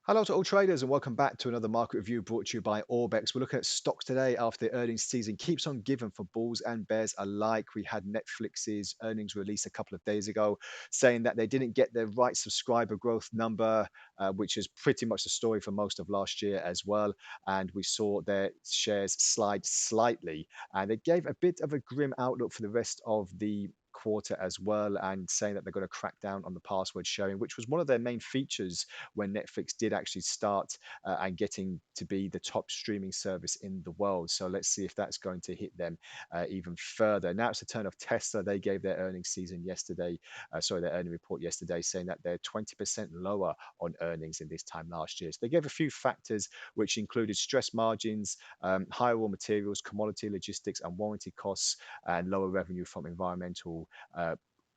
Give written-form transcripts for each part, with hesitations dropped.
Hello to all traders and welcome back to another market review brought to you by Orbex. We're looking at stocks today after the earnings season keeps on giving for bulls and bears alike. We had Netflix's earnings release a couple of days ago saying that they didn't get their right subscriber growth number, which is pretty much the story for most of last year as well. And we saw their shares slide slightly. And they gave a bit of a grim outlook for the rest of the quarter as well, and saying that they're going to crack down on the password sharing, which was one of their main features when Netflix did actually start and getting to be the top streaming service in the world. So let's see if that's going to hit them even further. Now it's the turn of Tesla. They gave their earnings season yesterday, their earning report yesterday, saying that they're 20% lower on earnings in this time last year. So they gave a few factors, which included stress margins, higher raw materials, commodity logistics, and warranty costs, and lower revenue from environmental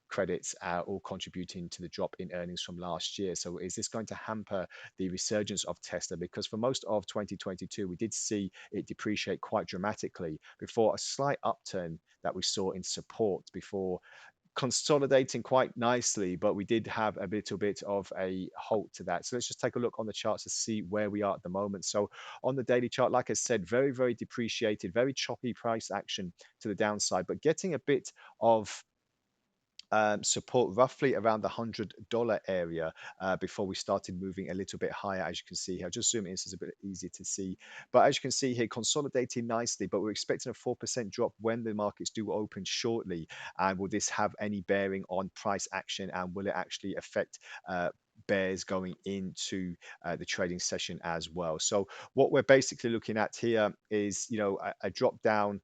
credits all contributing to the drop in earnings from last year. So is this going to hamper the resurgence of Tesla? Because for most of 2022, we did see it depreciate quite dramatically before a slight upturn that we saw in support before consolidating quite nicely, but we did have a little bit of a halt to that. So let's just take a look on the charts to see where we are at the moment. So on the daily chart, like I said, very, very depreciated, very choppy price action to the downside, but getting a bit of support roughly around the $100 area before we started moving a little bit higher, as you can see here. I'll just zoom in so it's a bit easier to see. But as you can see here, consolidating nicely, but we're expecting a 4% drop when the markets do open shortly. And will this have any bearing on price action, and will it actually affect bears going into the trading session as well? So what we're basically looking at here is, a drop down.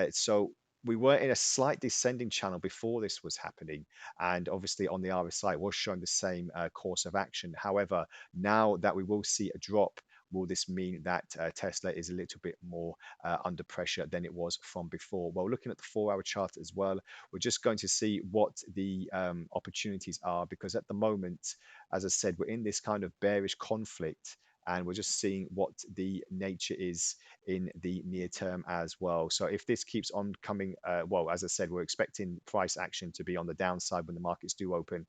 So we were in a slight descending channel before this was happening, and obviously on the RSI it was showing the same course of action. However, now that we will see a drop, will this mean that Tesla is a little bit more under pressure than it was from before? Well, looking at the 4-hour chart as well, we're just going to see what the opportunities are, because at the moment, as I said, we're in this kind of bearish conflict, and we're just seeing what the nature is in the near term as well. So if this keeps on coming, well, as I said, we're expecting price action to be on the downside when the markets do open.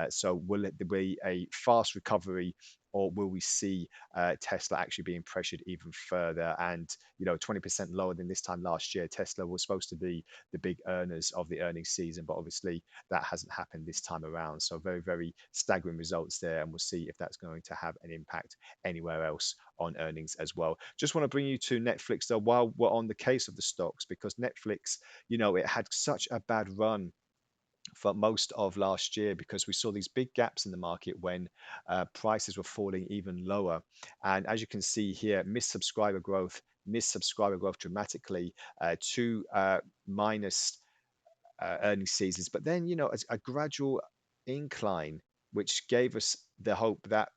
So will it be a fast recovery, or will we see Tesla actually being pressured even further? And 20% lower than this time last year. Tesla was supposed to be the big earners of the earnings season, but obviously that hasn't happened this time around. So very, very staggering results there, and we'll see if that's going to have an impact anywhere else on earnings as well. Just want to bring you to Netflix though, while we're on the case of the stocks, because Netflix, it had such a bad run for most of last year, because we saw these big gaps in the market when prices were falling even lower. And as you can see here, missed subscriber growth dramatically to minus earning seasons, but then a gradual incline, which gave us the hope that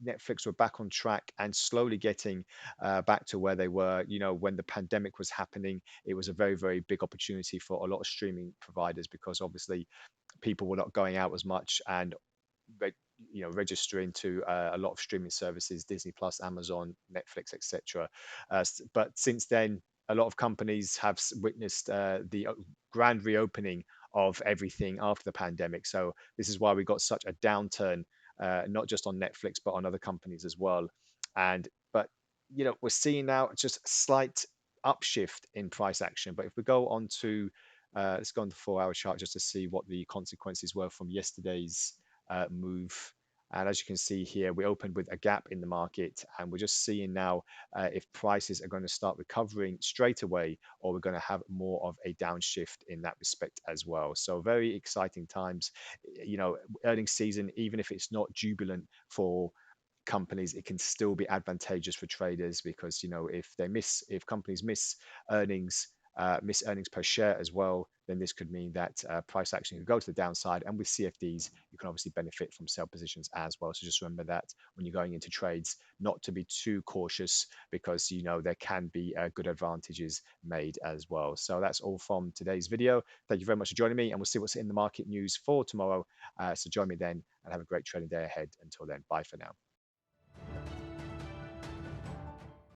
Netflix were back on track and slowly getting back to where they were. When the pandemic was happening, it was a very, very big opportunity for a lot of streaming providers, because obviously people were not going out as much and reg- registering to a lot of streaming services, Disney Plus, Amazon, Netflix, etc. But since then, a lot of companies have witnessed the grand reopening of everything after the pandemic. So this is why we got such a downturn, not just on Netflix but on other companies as well. And but we're seeing now just a slight upshift in price action. But if we go on to let's go on the 4-hour chart just to see what the consequences were from yesterday's move. And as you can see here, we opened with a gap in the market, and we're just seeing now if prices are going to start recovering straight away, or we're going to have more of a downshift in that respect as well. So very exciting times. Earnings season, even if it's not jubilant for companies, it can still be advantageous for traders, because if companies earnings miss earnings per share as well, then this could mean that price action could go to the downside. And with CFDs, you can obviously benefit from sell positions as well. So just remember that when you're going into trades, not to be too cautious, because there can be good advantages made as well. So that's all from today's video. Thank you very much for joining me, and we'll see what's in the market news for tomorrow. So join me then, and have a great trading day ahead. Until then, bye for now.